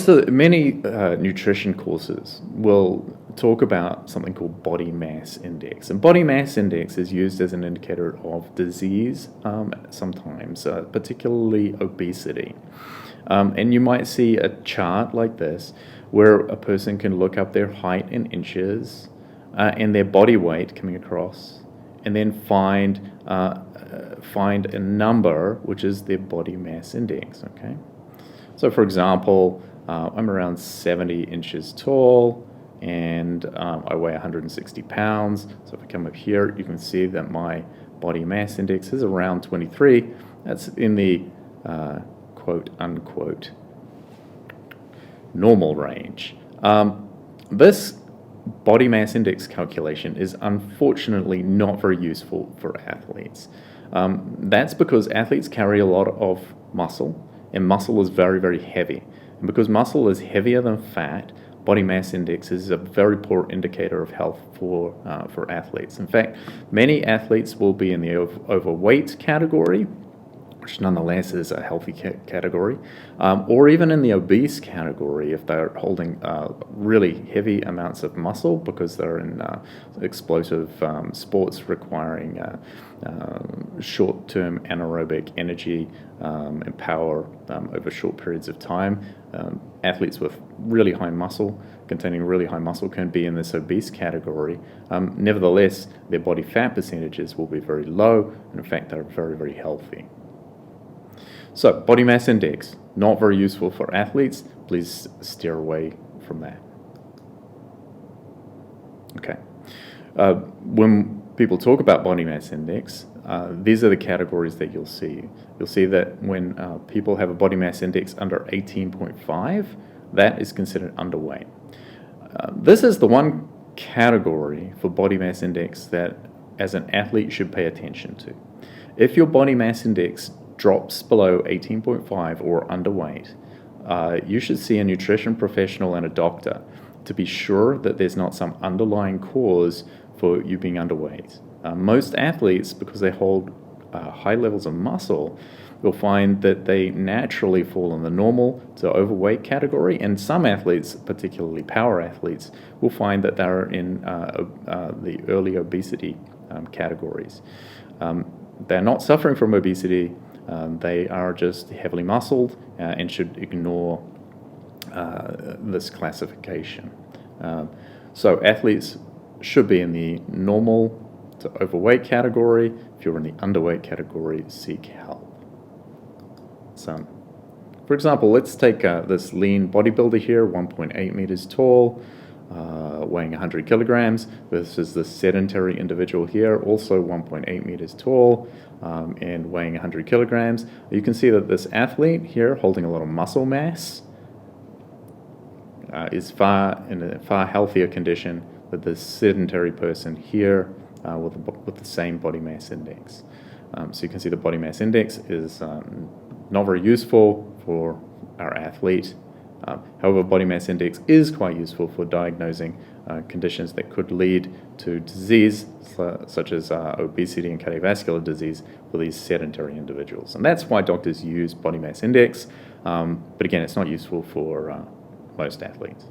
many nutrition courses will talk about something called body mass index, and body mass index is used as an indicator of disease sometimes, particularly obesity. And you might see a chart like this where a person can look up their height in inches and their body weight coming across, and then find a number which is their body mass index. Okay, so for example, I'm around 70 inches tall and I weigh 160 pounds. So if I come up here, you can see that my body mass index is around 23. That's in the quote unquote normal range. This body mass index calculation is unfortunately not very useful for athletes. That's because athletes carry a lot of muscle, and muscle is very, very heavy. And because muscle is heavier than fat, body mass index is a very poor indicator of health for athletes. In fact, many athletes will be in the overweight category, which nonetheless is a healthy category, or even in the obese category if they're holding really heavy amounts of muscle because they're in explosive sports requiring short-term anaerobic energy and power over short periods of time. Athletes with really high muscle, containing really high muscle, can be in this obese category. Nevertheless, their body fat percentages will be very low, and in fact, they're very, very healthy. So, body mass index, not very useful for athletes. Please steer away from that. Okay. When people talk about body mass index, these are the categories that you'll see. You'll see that when people have a body mass index under 18.5, that is considered underweight. This is the one category for body mass index that, as an athlete, should pay attention to. If your body mass index drops below 18.5 or underweight, you should see a nutrition professional and a doctor to be sure that there's not some underlying cause for you being underweight. Most athletes, because they hold high levels of muscle, will find that they naturally fall in the normal to overweight category, and some athletes, particularly power athletes, will find that they're in the early obesity categories. They're not suffering from obesity. They are just heavily muscled and should ignore this classification. So athletes should be in the normal to overweight category. If you're in the underweight category, seek help. So, for example, let's take this lean bodybuilder here, 1.8 meters tall, weighing 100 kilograms, versus the sedentary individual here, also 1.8 meters tall and weighing 100 kilograms. You can see that this athlete here, holding a lot of muscle mass, is in a far healthier condition than this sedentary person here with the same body mass index. So you can see the body mass index is not very useful for our athlete. However, body mass index is quite useful for diagnosing conditions that could lead to disease, such as obesity and cardiovascular disease for these sedentary individuals. And that's why doctors use body mass index, but again, it's not useful for most athletes.